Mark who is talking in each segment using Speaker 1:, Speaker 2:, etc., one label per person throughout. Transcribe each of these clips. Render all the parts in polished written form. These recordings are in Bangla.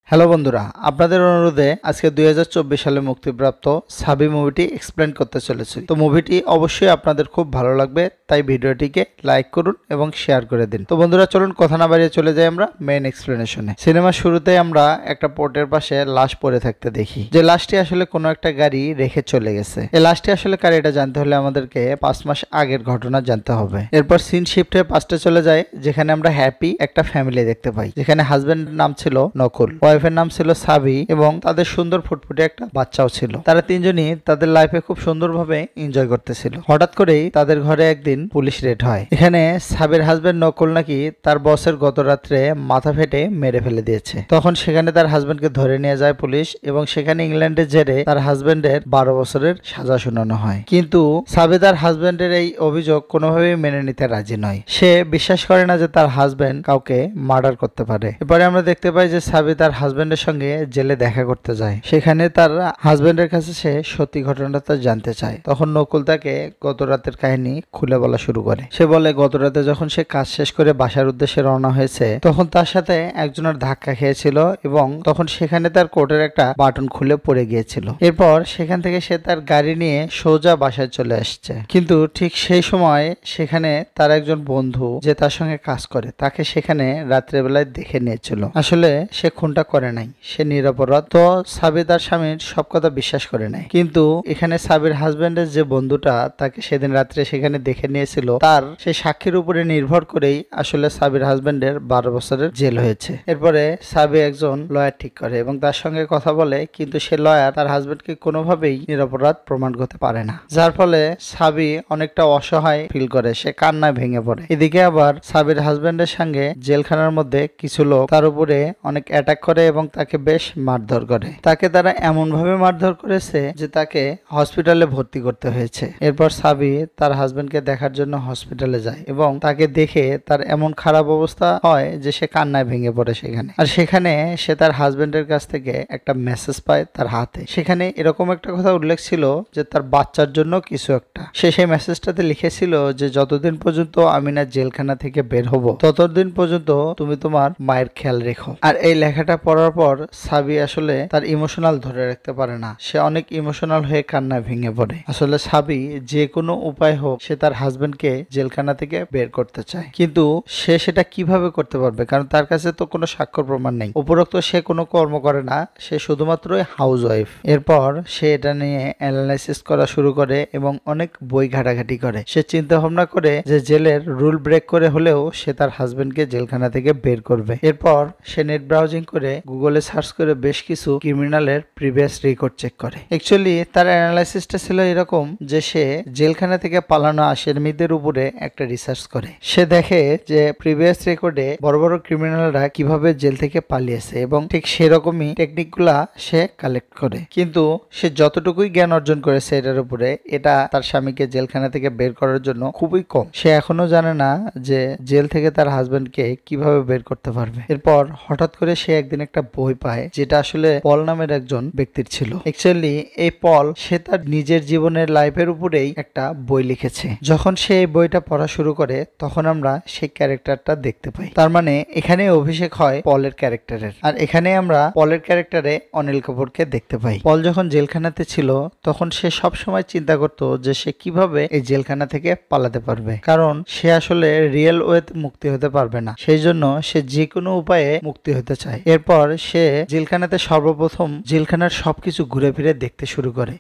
Speaker 1: হ্যালো বন্ধুরা, আপনাদের অনুরোধে আজকে 2024 সালে মুক্তিপ্রাপ্ত সাবি মুভিটি এক্সপ্লেন করতে চলেছি। তো মুভিটি অবশ্যই আপনাদের খুব ভালো লাগবে, তাই ভিডিওটিকে লাইক করুন এবং শেয়ার করে দিন। তো বন্ধুরা চলুন কথা না বাড়িয়ে চলে যাই আমরা মেইন এক্সপ্লেনেশনে। সিনেমার শুরুতে আমরা একটা পোর্টের পাশে লাশ পড়ে থাকতে দেখি, যে লাশটি আসলে কোনো একটা গাড়ি রেখে চলে গেছে। এই লাশটি আসলে কার এটা জানতে হলে আমাদেরকে 5 মাস আগের ঘটনা জানতে হবে। এরপর সিন শিফটে পাস্টে চলে যায়, যেখানে আমরা হ্যাপি একটা ফ্যামিলি দেখতে পাই, যেখানে হাজবেন্ডের নাম ছিল নকুল, ওয়াইফের নাম ছিল সাবি এবং তাদের সুন্দর ফুটফুটে একটা বাচ্চাও ছিল। তারা তিনজনই তাদের লাইফে খুব সুন্দরভাবে এনজয় করতেছিল। হঠাৎ করেই তাদের ঘরে একদিন পুলিশ রেড হয়। এখানে সাবির হাজবেন্ড নকুল নাকি তার বসের গত রাত্রে মাথা ফেটে মেরে ফেলে দিয়েছে। তখন সেখানে তার হাজবেন্ডকে ধরে নিয়ে যায় পুলিশ এবং সেখানে ইংল্যান্ডের জেরে তার হাজবেন্ডের 12 বছরের সাজা শোনানো হয়। কিন্তু সাবি তার হাজবেন্ডের এই অভিযোগ কোনোভাবেই মেনে নিতে রাজি নয়। সে বিশ্বাস করে না যে তার হাজবেন্ড কাউকে মার্ডার করতে পারে। এরপরে আমরা দেখতে পাই যে সাবি তার হাজবেন্ডের সঙ্গে জেলে দেখা করতে যায়। সেখানে তার হাজবেন্ডের কাছে সে সত্যি ঘটনাটা জানতে চায়। তখন নকুল তাকে গত রাতের কাহিনী খুলে বলা শুরু করে। সে বলে গত রাতে যখন সে কাজ শেষ করে বাসার উদ্দেশ্যে রওনা হয়েছে, তখন তার সাথে একজনের ধাক্কা খেয়েছিল এবং তখন সেখানে তার কোটের একটা বাটন খুলে পড়ে গিয়েছিল। এরপর সেখান থেকে সে তার গাড়ি নিয়ে সোজা বাসায় চলে আসছে। কিন্তু ঠিক সেই সময় সেখানে তার একজন বন্ধু যে তার সঙ্গে কাজ করে, তাকে সেখানে রাত্রেবেলায় দেখে নিয়েছিল। আসলে সে খুনটা করে নাই, সে নিরপরাধ। তো সাবি তার স্বামীর সব কথা বিশ্বাস করে নেয়। কিন্তু এখানে সাবির হাজবেন্ডের যে বন্ধুটা তাকে সেদিন রাত্রে সেখানে দেখে নিয়েছিল, তার সেই সাক্ষীর উপরে নির্ভর করেই আসলে সাবির হাজবেন্ডের 12 বছরের জেল হয়েছে। এরপরে সাবি একজন লয়ার ঠিক করে এবং তার সঙ্গে কথা বলে, কিন্তু সে লয়ার তার হাজবেন্ডকে কোনোভাবেই নিরপরাধ প্রমাণ করতে পারে না, যার ফলে সাবি অনেকটা অসহায় ফিল করে, সে কান্নায় ভেঙে পড়ে। এদিকে আবার সাবির হাজবেন্ডের সঙ্গে জেলখানার মধ্যে কিছু লোক তার উপরে অনেক অ্যাটাক করে এবং তাকে বেশ মারধর করে। তাকে তারা এমন ভাবে মারধর করেছে যে তাকে হসপিটালে ভর্তি করতে হয়েছে। এরপর সাবি তার হাজবেন্ডকে দেখার জন্য হসপিটালে যায় এবং তাকে দেখে তার এমন খারাপ অবস্থা হয় যে সে কান্নায় ভেঙে পড়ে সেখানে। আর সেখানে সে তার হাজবেন্ডের কাছ থেকে একটা মেসেজ পায় তার হাতে। সেখানে এরকম একটা কথা উল্লেখ ছিল যে তার বাচ্চার জন্য কিছু একটা। সে সেই মেসেজটাতে লিখেছিল যে যতদিন পর্যন্ত আমি না জেলখানা থেকে বের হব, ততদিন পর্যন্ত তুমি তোমার মায়ের খেয়াল রেখো। আর এই লেখাটা পড়ার পর সাবি আসলে তার ইমোশনাল ধরে রাখতে পারে না, সে অনেক ইমোশনাল হয়ে কান্নায় ভেঙে পড়ে। আসলে সাবি যে কোনো উপায় হোক সে তার হাজবেন্ডকে জেলখানা থেকে বের করতে চায়, কিন্তু সে সেটা কিভাবে করতে পারবে, কারণ তার কাছে তো কোনো সাক্ষ্য প্রমাণ নেই। উপরোক্ত সে কোনো কর্ম করে না, সে শুধুমাত্র হাউস ওয়াইফ। এরপর সে এটা নিয়ে অ্যানালাইসিস করা শুরু করে এবং অনেক বই ঘাটাঘাটি করে। সে চিন্তা ভাবনা করে যে জেলের রুল ব্রেক করে হলেও সে তার হাজবেন্ডকে জেলখানা থেকে বের করবে। এরপর সে নেট ব্রাউজিং করে গুগলে সার্চ করে বেশ কিছু ক্রিমিনালের প্রিভিয়াস রেকর্ড চেক করে। অ্যাকচুয়ালি তার অ্যানালাইসিসটা ছিল এরকম যে সে জেলখানা থেকে পালানো আসামিদের উপরে একটা রিসার্চ করে। সে দেখে যে প্রিভিয়াস রেকর্ডে বড় বড় ক্রিমিনালরা কিভাবে জেল থেকে পালিয়েছে এবং ঠিক সেরকমই টেকনিকগুলা সে কালেক্ট করে। কিন্তু সে যতটুকুই জ্ঞান অর্জন করেছে এটার উপরে, এটা তার স্বামীকে জেলখানা থেকে বের করার জন্য খুবই কম। সে এখনো জানে না যে জেল থেকে তার হাজবেন্ডকে কিভাবে বের করতে পারবে। এরপর হঠাৎ করে সে একদিন একটা বই পায়, যেটা আসলে পল নামের একজন ব্যক্তির ছিল। অ্যাকচুয়ালি এই পল সে তার নিজের জীবনের লাইফের উপরেই একটা বই লিখেছে। যখন সে এই বইটা পড়া শুরু করে তখন আমরা সেই ক্যারেক্টারটা দেখতে পাই। তার মানে এখানে অভিষেক হয় পলের ক্যারেক্টারের, আর এখানে আমরা পলের ক্যারেক্টারে অনিল কাপুরকে দেখতে পাই। পল যখন জেলখানাতে ছিল তখন সে সব সময় চিন্তা করত যে সে কিভাবে এই জেলখানা থেকে পালাতে পারবে, কারণ সে আসলে রিয়েল ওয়েতে মুক্তি হতে পারবে না। সেই জন্য সে যে কোনো উপায়ে মুক্তি হতে চায়। এরপর সে জেলখানাতে সর্বপ্রথম জেলখানার সবকিছু ঘুরে ফিরে দেখতে শুরু করে।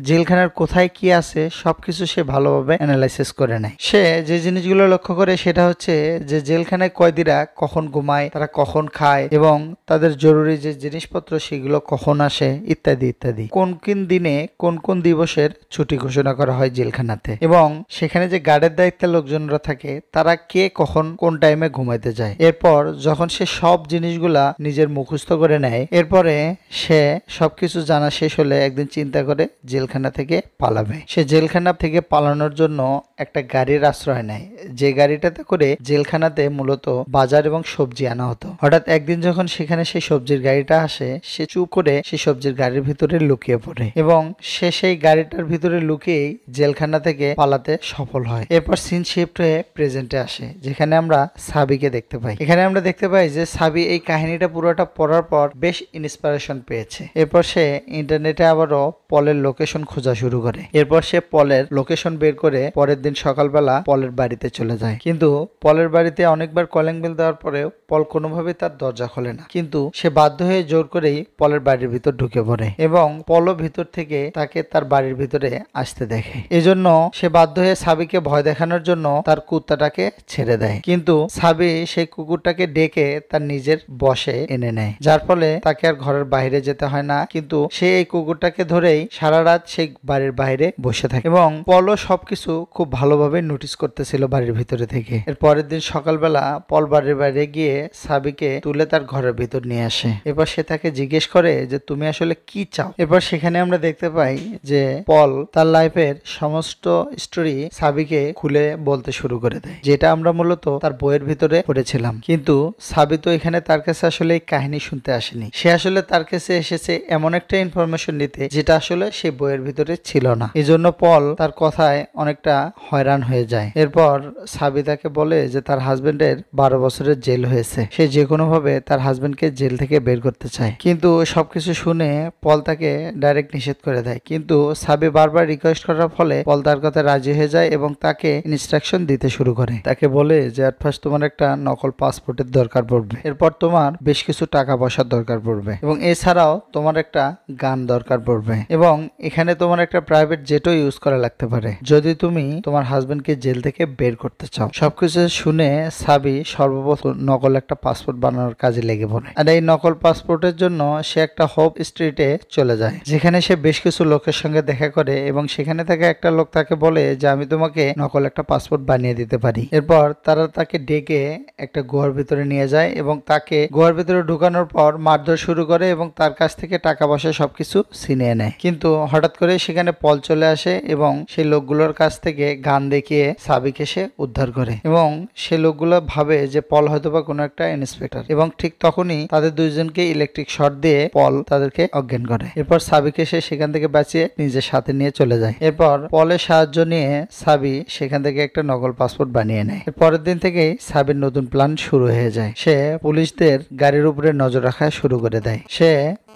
Speaker 1: জেলখানার কোথায় কি আছে সবকিছু সে ভালোভাবে অ্যানালাইসিস করে নেয়। সে যে জিনিসগুলো লক্ষ্য করে সেটা হচ্ছে যে জেলখানায় কয়েদিরা কখন ঘুমায়, তারা কখন খায় এবং তাদের জরুরি যে জিনিসপত্র সেগুলো কখন আসে ইত্যাদি ইত্যাদি। কোন কোন দিনে কোন কোন দিবসের ছুটি ঘোষণা করা হয় জেলখানাতে, এবং সেখানে যে গার্ডের দায়িত্বে লোকজনরা থাকে তারা কে কখন কোন টাইমে ঘুমাইতে যায়। এরপর যখন সে সব জিনিসগুলা নিজের মুখস্থ করে নেয়, এরপরে সে সবকিছু জানা শেষ হলে একদিন চিন্তা করে জেলখানা থেকে পালাবে। সে জেলখানা থেকে পালানোর জন্য একটা গাড়ির আশ্রয় নেয়, যে গাড়িটাতে করে জেলখানাতে মূলত বাজার এবং সবজি আনা হতো। হঠাৎ একদিন যখন সেখানে সেই সবজির গাড়িটা আসে, সে চুপ করে সেই সবজির গাড়ির ভিতরে লুকিয়ে পড়ে এবং সে সেই গাড়িটার ভিতরে লুকিয়েই জেলখানা থেকে পালাতে সফল হয়। এরপর সিন শিফট হয়ে প্রেজেন্টে আসে, যেখানে আমরা সাবিকে দেখতে পাই। এখানে আমরা দেখতে পাই যে সাবি এই কাহিনীটা পুরোটা পড়ার পর বেশ ইন্সপিরেশন পেয়েছে। এরপর সে ইন্টারনেটে আবারও পলের লোকেশন খোঁজা শুরু করে। এরপর সে পলের লোকেশন বের করে পরের দিন সকালবেলা পলের বাড়িতে চলে যায়। কিন্তু পলের বাড়িতে অনেকবার কলিং বেল দেওয়ার পরেও পল কোনোভাবেই তার দরজা খোলে না। কিন্তু সে বাধ্য হয়ে জোর করেই পলের বাড়ির ভিতর ঢুকে পড়ে এবং পলও ভিতর থেকে তাকে তার বাড়ির ভিতরে আসতে দেখে। এজন্য সে বাধ্য হয়ে সাবিকে ভয় দেখানোর জন্য তার কুত্তাটাকে ছেড়ে দেয়। কিন্তু সাবি সেই কুকুরটাকে ডেকে তার নিজের বশে এনে নেয়, যার ফলে তাকে আর ঘরের বাইরে যেতে হয় না। কিন্তু সে এই কুকুরটাকে ধরেই সারা রাত সেই বাড়ির বাইরে বসে থাকে এবং পলও সবকিছু খুব ভালোভাবে নোটিস করতেছিল বাড়ির ভিতরে থেকে। এর পরের দিন সকালবেলা পল বাড়ির বাইরে গিয়ে সাবিকে তুলে তার ঘরের ভিতর নিয়ে আসে। এরপর সে তাকে জিজ্ঞেস করে যে তুমি আসলে কি চাও। এরপর সেখানে আমরা দেখতে পাই যে পল তার লাইফের সমস্ত স্টোরি সাবিকে খুলে বলতে শুরু করে দেয়, যেটা আমরা মূলত তার বইয়ের ভিতরে পড়েছিলাম। কিন্তু সাবি তো এখানে তার কাছে আসলে এই কাহিনী শুনতে আসেনি। সে আসলে তার কাছে এসেছে এমন একটা ইনফরমেশন নিতে যেটা আসলে সেই বইয়ের ভিতরে ছিল না। এজন্য পল তার কথায় অনেকটা হয়রান হয়ে যায়। এরপর সাবি তাকে বলে যে তার হাজবেন্ডের 12 বছরের জেল হয়েছে, সে যে কোনো ভাবে তার হাজবেন্ডকে জেল থেকে বের করতে চায়। কিন্তু সবকিছু শুনে পল তাকে ডাইরেক্ট নিষেধ করে দেয়। কিন্তু সাবি বারবার রিকোয়েস্ট করার ফলে পল তার কথা রাজি হয়ে যায় এবং তাকে ইনস্ট্রাকশন দিতে শুরু করে। তাকে বলে যে এট ফার্স্ট তোমার একটা নকল পাসপোর্টের দরকার পড়বে, এরপর তোমার বেশ কিছু টাকা পয়সার দরকার পড়বে এবং এছাড়াও তোমার একটা গান দরকার পড়বে এবং এখানে তোমার একটা প্রাইভেট জেটও ইউজ করা লাগতে পারে যদি তুমি তোমার হাজবেন্ডকে জেল থেকে বের করতে চাও। সবকিছু শুনে সাবি সর্বপ্রথম নকল একটা পাসপোর্ট বানানোর কাজে লেগে পড়ে। আর এই নকল পাসপোর্টের জন্য সে একটা হোপ স্ট্রিটে চলে যায়, যেখানে সে বেশ কিছু লোকের সঙ্গে দেখা করে এবং সেখানে থেকে একটা লোক তাকে বলে যে আমি তোমাকে নকল একটা পাসপোর্ট বানিয়ে দিতে পারি। এরপর তারা তাকে ডেকে একটা গুহার ভিতরে নিয়ে যায় এবং তাকে গুহার ভিতরে ঢুকানোর পর মারধর শুরু করে এবং তার কাছ থেকে টাকা পয়সা সবকিছু ছিনিয়ে নেয়। কিন্তু হঠাৎ করে সেখানে পল চলে আসে এবং সেই লোকগুলোর কাছ থেকে গান দেখিয়ে সাবিকে সে উদ্ধার করে এবং সে লোকগুলো ভাবে যে পল হয়তোবা কোনো একটা ইন্সপেক্টর এবং ঠিক তখনই তাদের দুইজনকে ইলেকট্রিক শর্ট দিয়ে পল তাদেরকে অজ্ঞান করে। এরপর সাবিকে সে সেখান থেকে বাঁচিয়ে নিজের সাথে নিয়ে চলে যায়। এরপর পলের সাহায্য নিয়ে সাবি সেখান থেকে একটা নকল পাসপোর্ট বানিয়ে নেয়। পরের দিন থেকেই সাবির নতুন প্ল্যান শুরু হয়ে যায়। সে পুলিশদের গাড়ির উপরে নজর রাখা শুরু করে দেয়। সে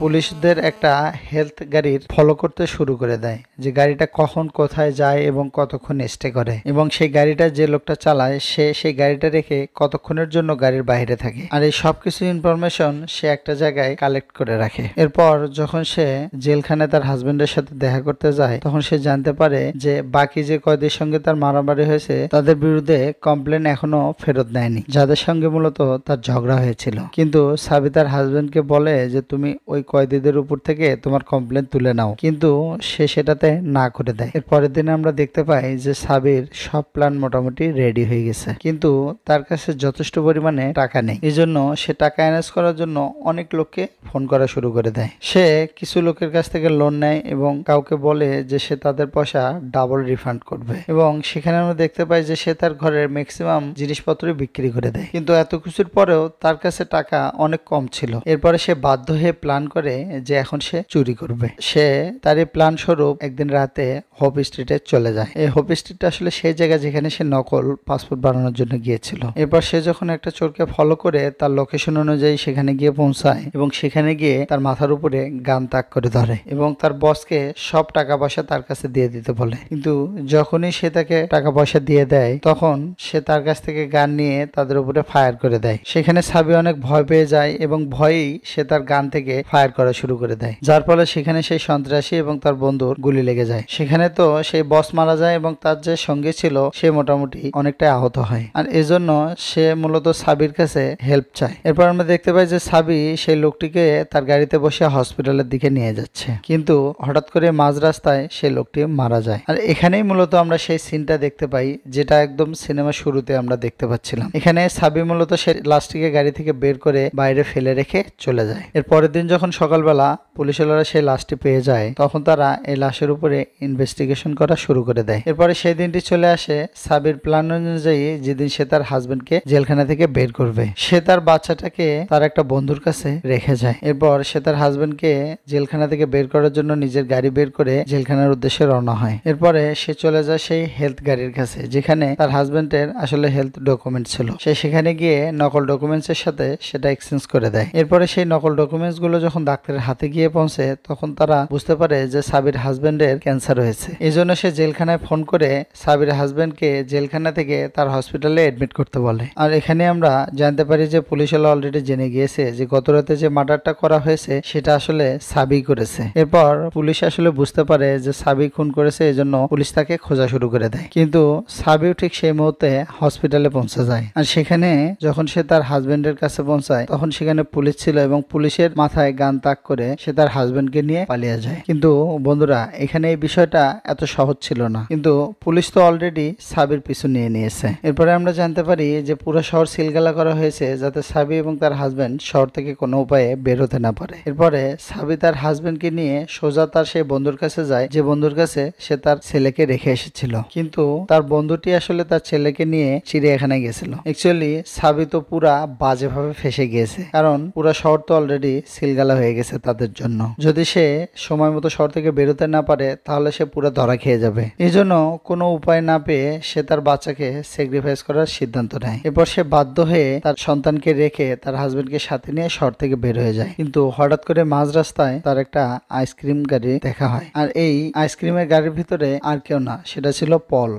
Speaker 1: পুলিশদের একটা হেলথ গাড়ির ফলো করতে শুরু করে দেয়, যে গাড়িটা কখন কোথায় যায় এবং কতক্ষণ স্টে করে এবং সেই গাড়িটা যে লোকটা চালায় সে সেই গাড়িটা রেখে কতক্ষণের জন্য গাড়ির বাইরে থাকে। আর এই সবকিছু ইনফরমেশন সে একটা জায়গায় কালেক্ট করে রাখে। এরপর যখন সে জেলখানে তার হাজবেন্ডের সাথে দেখা করতে যায় তখন সে জানতে পারে যে বাকি যে কয়েদির সঙ্গে তার মারামারি হয়েছে তাদের বিরুদ্ধে কমপ্লেন এখনো ফেরত নেয়নি, যাদের সঙ্গে মূলত তার ঝগড়া হয়েছিল। কিন্তু সাবি তার হাজবেন্ডকে বলে যে তুমি ওই কয়েদিদের উপর থেকে তোমার কমপ্লেন তুলে নাও, কিন্তু সে সেটাতে না করে দেয়। এর পরের দিন আমরা দেখতে পাই যে সাবির সব প্ল্যান মোটামুটি রেডি হয়ে গেছে, কিন্তু তার কাছে যথেষ্ট পরিমাণে টাকা নেই। এই জন্য সে টাকা অ্যারেঞ্জ করার জন্য অনেক লোককে ফোন করা শুরু করে দেয়। সে কিছু লোকের কাছ থেকে লোন নেয় এবং কাউকে বলে যে সে তাদের পয়সা ডাবল রিফান্ড করবে এবং সেখানে আমরা দেখতে পাই যে সে তার ঘরের ম্যাক্সিমাম জিনিসপত্র বিক্রি করে দেয়। কিন্তু এত কিছুর পরেও তার কাছে টাকা অনেক কম ছিল। এরপরে সে বাধ্য হয়ে প্ল্যান করে যে এখন সে চুরি করবে। সে তার এই প্ল্যান স্বরূপ একদিন রাতে হোপ স্ট্রিটে চলে যায়। এই হোপ স্ট্রিটটা আসলে সেই জায়গা যেখানে সে নকল পাসপোর্ট বানানোর জন্য গিয়েছিল। এরপর সে যখন একটা চোরকে ফলো করে তার লোকেশন অনুযায়ী সেখানে গিয়ে পৌঁছায় এবং সেখানে গিয়ে তার মাথার উপরে গান তাক করে ধরে এবং তার বসকে সব টাকা পয়সা তার কাছে দিয়ে দিতে বলে। কিন্তু যখনই সে তাকে টাকা পয়সা দিয়ে দেয় তখন সে তার কাছ থেকে গান নিয়ে তাদের উপরে ফায়ার করে দেয়। সেখানে সাবি অনেক ভয় পেয়ে যায় এবং ভয়েই সে তার গান থেকে ফায়ার করা শুরু করে দেয়, যার ফলে সেখানে সেই সন্ত্রাসী এবং তার বন্ধুর গুলি লেগে যায়। সেখানে তো সেই বস মারা যায় এবং তার যে সঙ্গী ছিল সে মোটামুটি অনেকটাই আহত হয়। আর এজন্য সে মূলত সাবির কাছে হেল্প চায়। এরপর আমরা দেখতে পাই যে সাবি সেই লোকটিকে তার গাড়িতে বসে হসপিটালের দিকে নিয়ে যাচ্ছে, কিন্তু হঠাৎ করে মাঝ রাস্তায় সেই লোকটি মারা যায়। আর এখানেই মূলত আমরা সেই সিনটা দেখতে পাই যেটা একদম সিনেমা শুরুতে আমরা দেখতে পাচ্ছিলাম। এখানে সাবি মূলত সে লাস্টিকে গাড়ি থেকে বের করে বাইরে ফেলে রেখে চলে যায়। এর পরের দিন যখন সকালবেলা পুলিশওয়ালারা সেই লাশটি পেয়ে যায় তখন তারা এই লাশের উপরে ইনভেস্টিগেশন করা শুরু করে দেয়। এরপরে সেই দিনটি চলে আসে সাবির প্ল্যান অনুযায়ী, যেদিন সে তার হাজবেন্ডকে জেলখানা থেকে বের করবে। সে তার বাচ্চাটাকে তার একটা বন্ধুর কাছে রেখে যায়। এরপর সে তার হাজবেন্ডকে জেলখানা থেকে বের করার জন্য নিজের গাড়ি বের করে জেলখানার উদ্দেশ্যে রওনা হয়। এরপরে সে চলে যায় সেই হেলথ গাড়ির কাছে, যেখানে তার হাজবেন্ডের আসলে হেলথ ডকুমেন্ট ছিল। সে সেখানে গিয়ে নকল ডকুমেন্টস এর সাথে সেটা এক্সচেঞ্জ করে দেয়। এরপরে সেই নকল ডকুমেন্টস গুলো যখন ডাক্তারের হাতে গিয়ে পৌঁছে তখন তারা বুঝতে পারে যে সাবির হাজবেন্ডের ক্যান্সার হয়েছে। এই জন্য সে জেলখানায় ফোন করে সাবির হাজবেন্ডকে জেলখানা থেকে তার হসপিটালে এডমিট করতে বলে। আর এখানে আমরা জানতে পারি যে পুলিশওয়ালা অলরেডি জেনে গিয়েছে যে গত রাতে যে মার্ডারটা করা হয়েছে সেটা আসলে সাবি করেছে। এরপর পুলিশ আসলে বুঝতে পারে যে সাবি খুন করেছে, এজন্য পুলিশ তাকে খোঁজা শুরু করে দেয়। কিন্তু সাবিও ঠিক সেই মুহূর্তে হসপিটালে পৌঁছে যায়। আর সেখানে যখন সে তার হাজবেন্ডের কাছে পৌঁছায় তখন সেখানে পুলিশ ছিল এবং পুলিশের মাথায় গান তাক করে সে তার হাজবেন্ডকে নিয়ে পালিয়ে যায়। কিন্তু বন্ধুরা, এখানে এই বিষয়টা এত সহজ ছিল না, কিন্তু পুলিশ তো অলরেডি সাবির পিছু নিয়ে নিয়েছে। এরপরে আমরা জানতে পারি যে পুরো শহর সিলগালা করা হয়েছে যাতে সাবি এবং তার হাজবেন্ড শহর থেকে কোনো উপায়ে বের হতে না পারে। এরপরে সাবি তার হাজবেন্ডকে নিয়ে সোজা তার সেই বন্ধুর কাছে যায় যে বন্ধুর কাছে সে তার ছেলেকে রেখে এসেছিল। কিন্তু তার বন্ধুটি আসলে তার ছেলেকে নিয়ে চিড়িয়াখানায় গেছিল। অ্যাকচুয়ালি সাবি তো পুরা বাজেভাবে ফেসে গিয়েছে, কারণ পুরো শহর তো অলরেডি সিলগালা হয়ে গেছে তাদের জন্য। যদি সে সময় মতো শহর থেকে বেরোতে না পারে তাহলে সে পুরো ধরা খেয়ে যাবে। এই জন্য কোনো উপায় না পেয়ে সে তার বাচ্চাকে স্যাক্রিফাইস করার সিদ্ধান্ত নেয়। এরপর সে বাধ্য হয়ে তার সন্তানকে রেখে তার হাজবেন্ডকে সাথে নিয়ে শহর থেকে বের হয়ে যায়। কিন্তু হঠাৎ করে মাঝ রাস্তায় তার একটা আইসক্রিম গাড়ি দেখা হয়। আর এই আইসক্রিমের গাড়ির ভিতরে আর কেউ না, সেটা ছিল পল,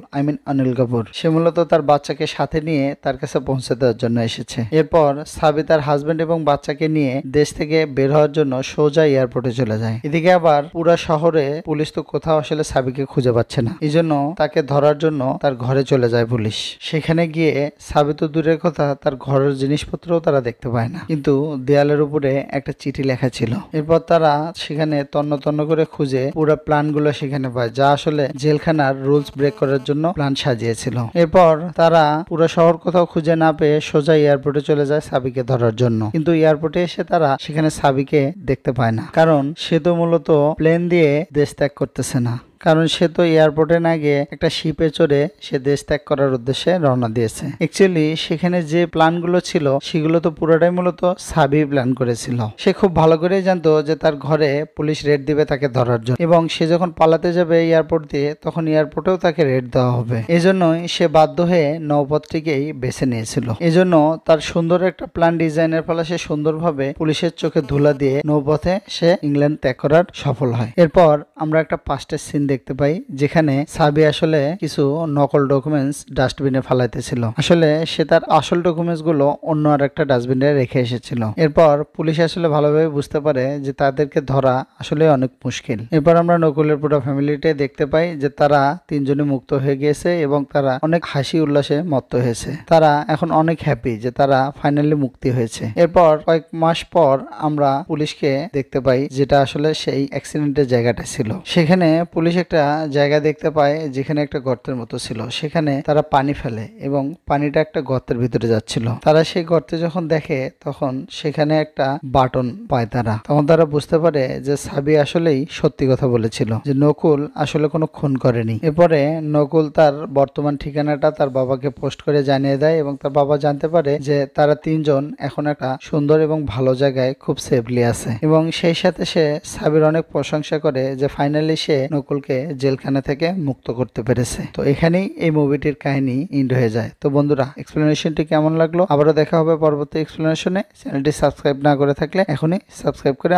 Speaker 1: অনিল কাপুর। সে মূলত তার বাচ্চাকে সাথে নিয়ে তার কাছে পৌঁছে দেওয়ার জন্য এসেছে। এরপর সাবি তার হাজবেন্ড এবং বাচ্চাকে নিয়ে দেশ থেকে বের হওয়ার জন্য সোজা এয়ারপোর্টে চলে যায়। এদিকে আবার পুরা শহরে পুলিশ তো কোথাও আসলে সাবিকে খুঁজে পাচ্ছে না, এই জন্য তাকে ধরার জন্য তার ঘরে চলে যায় পুলিশ। সেখানে গিয়ে সাবি তো দূরের কথা, তার ঘরের জিনিসপত্রও তারা দেখতে পায় না, কিন্তু দেয়ালের উপরে একটা চিঠি লেখা ছিল। এরপর তারা সেখানে তন্ন তন্ন করে খুঁজে পুরো প্ল্যান গুলো সেখানে পায়, যা আসলে জেলখানার রুলস ব্রেক করার জন্য প্ল্যান সাজিয়েছিল। এরপর তারা পুরো শহর কোথাও খুঁজে না পেয়ে সোজা এয়ারপোর্টে চলে যায় সাবিকে ধরার জন্য। কিন্তু এয়ারপোর্টে এসে তারা সেখানে সাবিকে দেখতে পায় না, কারণ সে তো মূলত প্লেন দিয়ে দেশ ত্যাগ করতেছে না, কারণ সে তো এয়ারপোর্টে না গিয়ে একটা শিপে চড়ে সে দেশ ত্যাগ করার উদ্দেশ্যে রওনা দিয়েছে। অ্যাকচুয়ালি সেখানে যে প্ল্যানগুলো ছিল সেগুলো তো পুরোটাই মূলত সাবি প্ল্যান করেছিল। সে খুব ভালো করেই জানতো যে তার ঘরে পুলিশ রেড দিবে তাকে ধরার জন্য, এবং সে যখন পালাতে যাবে এয়ারপোর্ট দিয়ে তখন এয়ারপোর্টেও তাকে রেড দেওয়া হবে। এজন্যই সে বাধ্য হয়ে নৌপথটিকেই বেছে নিয়েছিল। এজন্য তার সুন্দর একটা প্ল্যান ডিজাইনের ফলে সে সুন্দরভাবে পুলিশের চোখে ধুলা দিয়ে নৌপথে সে ইংল্যান্ড ত্যাগ করার সফল হয়। এরপর আমরা একটা পাস্টের সিন দেখতে পাই, যেখানে সাবি আসলে কিছু নকল ডকুমেন্টস ডাস্টবিনে ফালাইতেছিল। আসলে সে তার আসল ডকুমেন্টস গুলো অন্য আর একটা ডাস্টবিনে রেখে এসেছিল। এরপর পুলিশ আসলে ভালোভাবে বুঝতে পারে যে তাদেরকে ধরা আসলে অনেক মুশকিল। এরপর আমরা নকুলের পুরো ফ্যামিলিটাই দেখতে পাই যে তারা তিনজনই মুক্ত হয়ে গিয়েছে এবং তারা অনেক হাসি উল্লাসে মত্ত হয়েছে। তারা এখন অনেক হ্যাপি যে তারা ফাইনালি মুক্তি হয়েছে। এরপর কয়েক মাস পর আমরা পুলিশকে দেখতে পাই, যেটা আসলে সেই অ্যাক্সিডেন্টের জায়গাটা ছিল। সেখানে পুলিশ একটা জায়গা দেখতে পায় যেখানে একটা গর্তের মতো ছিল। সেখানে তারা পানি ফেলে এবং পানিটা একটা গর্তের ভিতরে যাচ্ছিল। তারা সেই গর্তে যখন দেখে তখন সেখানে একটা বাটন পায় তারা। তখন তারা বুঝতে পারে যে সাবি আসলেই সত্যি কথা বলেছিল, যে নকুল আসলে কোনো খুন করেনি। এরপরে নকুল তার বর্তমান ঠিকানাটা তার বাবাকে পোস্ট করে জানিয়ে দেয় এবং তার বাবা জানতে পারে যে তারা তিনজন এখন একটা সুন্দর এবং ভালো জায়গায় খুব সেফলি আছে। এবং সেই সাথে সে সাবির অনেক প্রশংসা করে যে ফাইনালি সে নকুলকে জেলখানা থেকে মুক্ত করতে পেরেছে। তো এখানেই এই মুভিটির কাহিনী এন্ড হয়ে যায়। তো বন্ধুরা, এক্সপ্লেনেশনটি কেমন লাগলো? আবারও দেখা হবে পরবর্তী এক্সপ্লেনেশনে। চ্যানেলটি সাবস্ক্রাইব না করে থাকলে এখনই সাবস্ক্রাইব করে